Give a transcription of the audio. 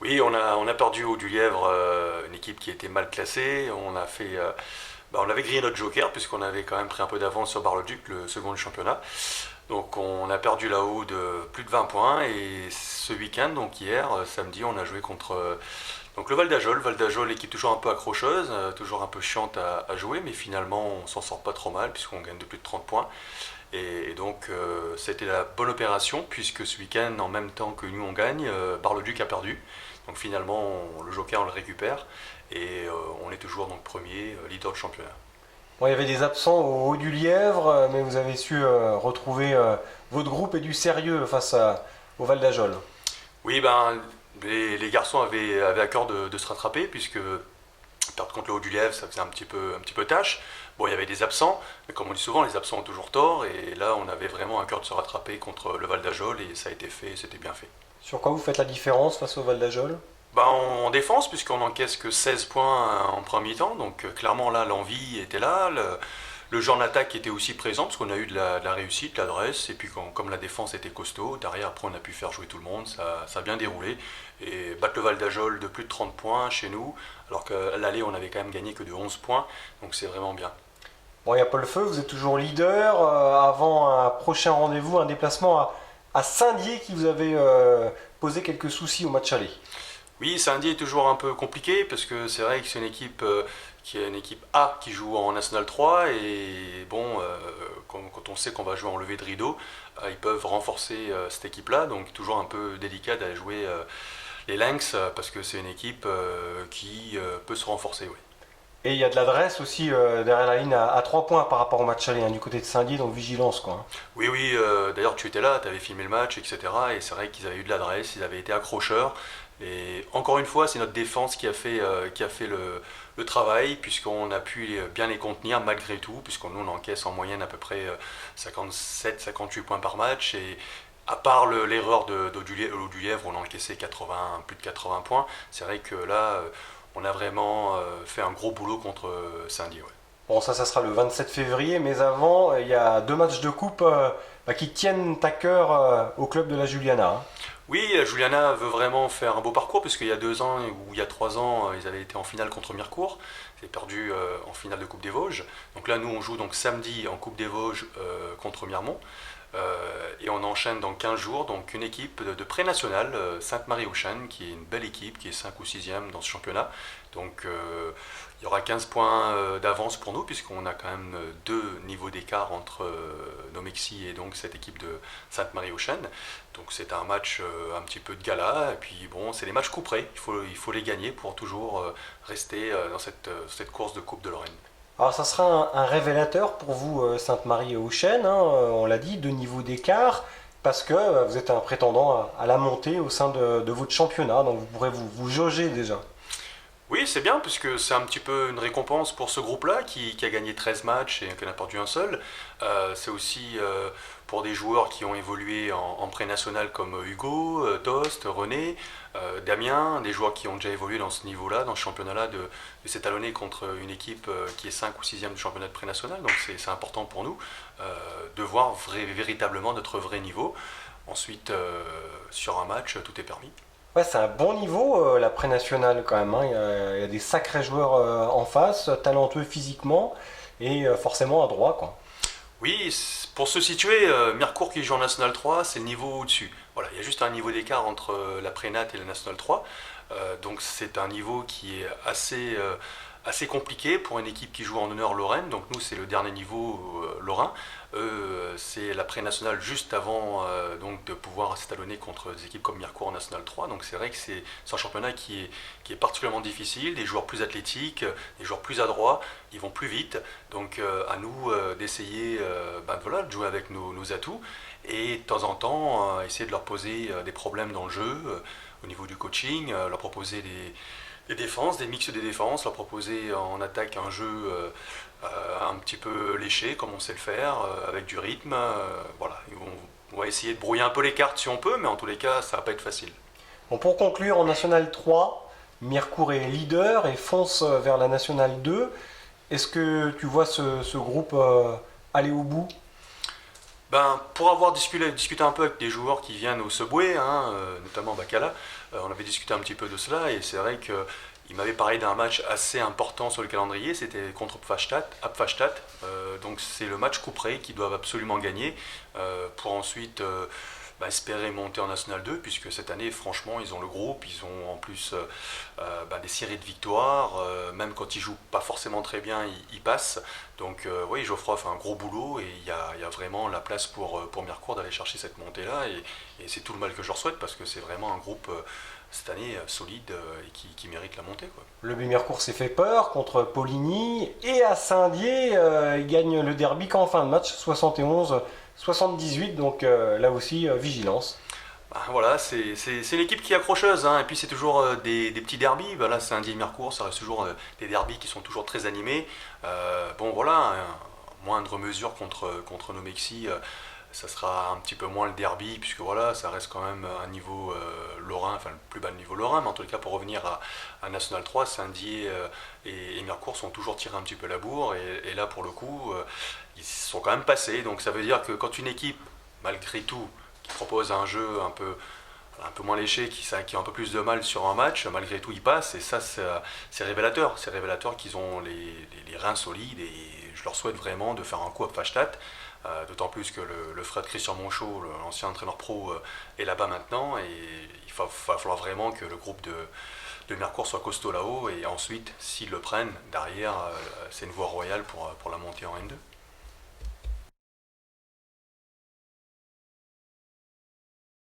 Oui, on a perdu au du Lièvre, une équipe qui était mal classée. On avait grillé notre joker puisqu'on avait quand même pris un peu d'avance sur Bar-le-Duc, le second du championnat. Donc on a perdu là-haut de plus de 20 points et ce week-end, donc hier, samedi, on a joué contre donc le Val d'Ajol. Val d'Ajol, équipe toujours un peu accrocheuse, toujours un peu chiante à jouer, mais finalement on s'en sort pas trop mal puisqu'on gagne de plus de 30 points. Et donc c'était la bonne opération puisque ce week-end, en même temps que nous on gagne, Bar-le-Duc a perdu. Donc finalement, le joker on le récupère et on est toujours donc premier, leader du championnat. Bon, il y avait des absents au haut du Lièvre, mais vous avez su retrouver votre groupe et du sérieux au Val d'Ajol. Oui, ben, les garçons avaient à cœur de se rattraper, puisque perdre contre le Haut-du-Lièvre, ça faisait un petit peu tâche. Bon, il y avait des absents, mais comme on dit souvent, les absents ont toujours tort, et là, on avait vraiment à cœur de se rattraper contre le Val d'Ajol, et ça a été fait, c'était bien fait. Sur quoi vous faites la différence face au Val d'Ajol? Ben, en défense, puisqu'on encaisse que 16 points en premier temps, donc clairement là, l'envie était là, le genre d'attaque était aussi présent, parce qu'on a eu de la réussite, de l'adresse, et puis comme la défense était costaud, derrière après on a pu faire jouer tout le monde, ça a bien déroulé, et battre le Val d'Ajol de plus de 30 points chez nous, alors qu'à l'aller on avait quand même gagné que de 11 points, donc c'est vraiment bien. Bon, il n'y a pas le feu, vous êtes toujours leader. Avant un prochain rendez-vous, un déplacement à Saint-Dié qui vous avait posé quelques soucis au match aller. Oui, Saint-Dié est toujours un peu compliqué, parce que c'est vrai que c'est une équipe qui est une équipe A qui joue en National 3, et bon, quand on sait qu'on va jouer en levée de rideau, ils peuvent renforcer cette équipe-là, donc toujours un peu délicat d'aller jouer les Lynx, parce que c'est une équipe qui peut se renforcer, oui. Et il y a de l'adresse aussi derrière la ligne à 3 points par rapport au match aller, hein, du côté de Saint-Dié, donc vigilance quoi, hein. Oui, oui, d'ailleurs tu étais là, tu avais filmé le match, etc. Et c'est vrai qu'ils avaient eu de l'adresse, ils avaient été accrocheurs. Et encore une fois, c'est notre défense qui a fait le travail, puisqu'on a pu bien les contenir malgré tout, puisqu'on nous on encaisse en moyenne à peu près 57-58 points par match. Et à part l'erreur du Lièvre, on a encaissé 80, plus de 80 points. C'est vrai que là, on a vraiment fait un gros boulot contre Saint-Dié. Ouais. Bon, ça sera le 27 février, mais avant, il y a deux matchs de coupe qui tiennent à cœur au club de la Juliana, hein. Oui, la Juliana veut vraiment faire un beau parcours, puisqu'il y a 2 ans ou il y a 3 ans, ils avaient été en finale contre Mirecourt. Ils avaient perdu en finale de Coupe des Vosges. Donc là, nous, on joue donc samedi en Coupe des Vosges contre Miremont. Et on enchaîne dans 15 jours donc une équipe de pré-nationale, Sainte-Marie-aux-Chênes, qui est une belle équipe, qui est 5 ou 6e dans ce championnat. Donc il y aura 15 points d'avance pour nous, puisqu'on a quand même deux niveaux d'écart entre Nomexi et donc cette équipe de Sainte-Marie-aux-Chênes. Donc c'est un match un petit peu de gala, et puis bon, c'est des matchs couperets, il faut les gagner pour toujours rester dans cette course de Coupe de Lorraine. Alors ça sera un révélateur pour vous, Sainte-Marie-aux-Chênes, hein, on l'a dit, deux niveaux d'écart, parce que vous êtes un prétendant à la montée au sein de votre championnat, donc vous pourrez vous jauger déjà. Oui, c'est bien, puisque c'est un petit peu une récompense pour ce groupe-là qui a gagné 13 matchs et qui n'a perdu un seul. C'est aussi pour des joueurs qui ont évolué en pré-national comme Hugo, Tost, René, Damien, des joueurs qui ont déjà évolué dans ce niveau-là, dans ce championnat-là, de s'étalonner contre une équipe qui est 5 ou 6e du championnat de pré-national. Donc c'est important pour nous de voir véritablement notre vrai niveau. Ensuite, sur un match, tout est permis. Ouais, c'est un bon niveau, la pré-nationale quand même, hein. Il y a des sacrés joueurs en face, talentueux physiquement et forcément à droit, quoi. Oui, pour se situer, Mirecourt qui joue en National 3, c'est le niveau au-dessus. Voilà, il y a juste un niveau d'écart entre la Prénat et la National 3. Donc c'est un niveau qui est assez compliqué pour une équipe qui joue en honneur Lorraine. Donc nous, c'est le dernier niveau lorrain. C'est la pré-nationale juste avant donc de pouvoir s'étalonner contre des équipes comme Mirecourt en National 3. Donc c'est vrai que c'est un championnat qui est particulièrement difficile, des joueurs plus athlétiques, des joueurs plus adroits, ils vont plus vite. Donc à nous d'essayer voilà, de jouer avec nos atouts et de temps en temps essayer de leur poser des problèmes dans le jeu au niveau du coaching, leur proposer des défenses, des mix de défenses, leur proposer en attaque un jeu un petit peu léché, comme on sait le faire, avec du rythme. Voilà, on va essayer de brouiller un peu les cartes si on peut, mais en tous les cas, ça va pas être facile. Bon, pour conclure, en National 3, Mirecourt est leader et fonce vers la National 2. Est-ce que tu vois ce groupe aller au bout? Ben, pour avoir discuté un peu avec des joueurs qui viennent au Subway, hein, notamment Bacala, on avait discuté un petit peu de cela et c'est vrai qu'il m'avait parlé d'un match assez important sur le calendrier, c'était contre Pfastatt. Donc c'est le match couperé qu'ils doivent absolument gagner pour ensuite espérer monter en National 2, puisque cette année, franchement, ils ont le groupe, ils ont en plus des séries de victoires, même quand ils jouent pas forcément très bien, ils passent. Donc oui, Geoffroy fait un gros boulot et il y a vraiment la place pour Mirecourt d'aller chercher cette montée-là, et c'est tout le mal que je leur souhaite, parce que c'est vraiment un groupe cette année solide et qui mérite la montée, quoi. Le Bumière-Court s'est fait peur contre Poligny et à Saint-Dié, il gagne le derby qu'en fin de match, 71-78, donc là aussi vigilance. Bah, voilà, c'est une équipe qui est accrocheuse, hein, et puis c'est toujours des petits derbys. Bah, là, c'est un Mirecourt, ça reste toujours des derbys qui sont toujours très animés. Bon, voilà, moindre mesure contre nos Mexi, ça sera un petit peu moins le derby, puisque voilà, ça reste quand même un niveau lorrain, enfin le plus bas niveau lorrain, mais en tout cas pour revenir à National 3, Saint-Dié et Mirecourt sont toujours tirés un petit peu la bourre, et là pour le coup, ils sont quand même passés, donc ça veut dire que quand une équipe, malgré tout, qui propose un jeu un peu moins léché, qui a un peu plus de mal sur un match, malgré tout ils passent, et ça c'est révélateur. C'est révélateur qu'ils ont les reins solides, et je leur souhaite vraiment de faire un coup à Pfastatt, d'autant plus que le frère de Christian Monchot, l'ancien entraîneur pro, est là-bas maintenant, et va falloir vraiment que le groupe de Mercourt soit costaud là-haut, et ensuite, s'ils le prennent, derrière, c'est une voie royale pour la montée en N2.